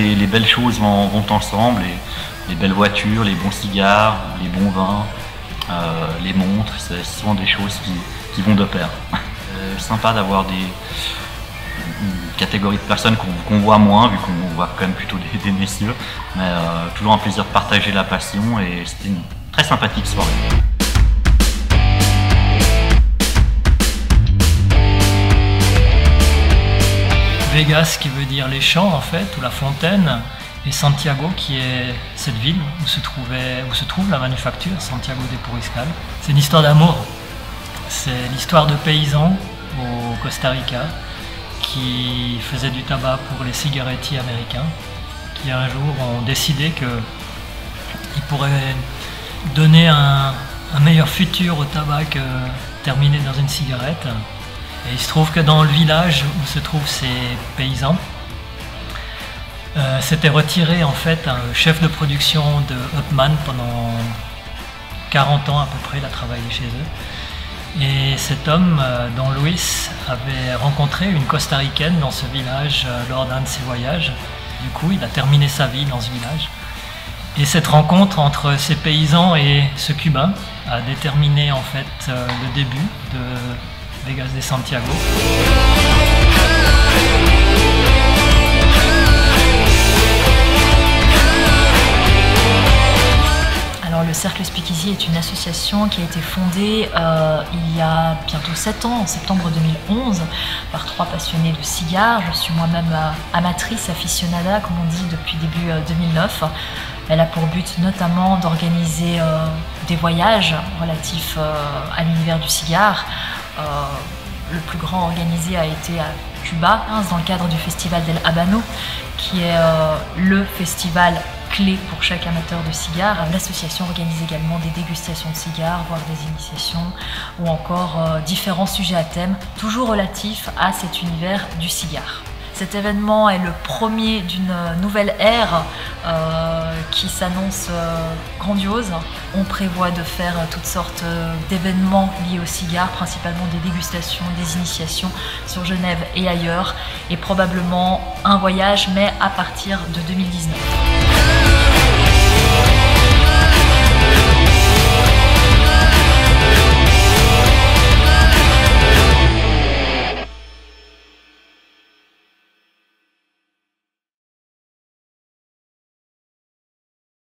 les belles choses vont ensemble, les belles voitures, les bons cigares, les bons vins, les montres, c'est souvent des choses qui vont de pair. Sympa d'avoir une catégorie de personnes qu'on voit moins, vu qu'on voit quand même plutôt des messieurs, mais toujours un plaisir de partager la passion, et c'était une très sympathique soirée. Vegas qui veut dire les champs en fait, ou la fontaine, et Santiago qui est cette ville où se trouve la manufacture, Santiago de Puriscal. C'est une histoire d'amour. C'est l'histoire de paysans au Costa Rica qui faisaient du tabac pour les cigarettiers américains, qui un jour ont décidé qu'ils pourraient donner un meilleur futur au tabac que terminer dans une cigarette. Et il se trouve que dans le village où se trouvent ces paysans, s'était retiré en fait un chef de production de Hopman pendant 40 ans à peu près, il a travaillé chez eux. Et cet homme, Don Luis, avait rencontré une costaricaine dans ce village lors d'un de ses voyages. Du coup, il a terminé sa vie dans ce village. Et cette rencontre entre ces paysans et ce Cubain a déterminé en fait le début de Vegas de Santiago. Alors, le Cercle Speakeasy est une association qui a été fondée il y a bientôt 7 ans, en septembre 2011, par 3 passionnés de cigares. Je suis moi-même amatrice, aficionada, comme on dit, depuis début 2009. Elle a pour but notamment d'organiser des voyages relatifs à l'univers du cigare. Le plus grand organisé a été à Cuba, dans le cadre du Festival del Habano, qui est le festival clé pour chaque amateur de cigares. L'association organise également des dégustations de cigares, voire des initiations, ou encore différents sujets à thème, toujours relatifs à cet univers du cigare. Cet événement est le premier d'une nouvelle ère qui s'annonce grandiose. On prévoit de faire toutes sortes d'événements liés au cigare, principalement des dégustations, des initiations sur Genève et ailleurs, et probablement un voyage, mais à partir de 2019.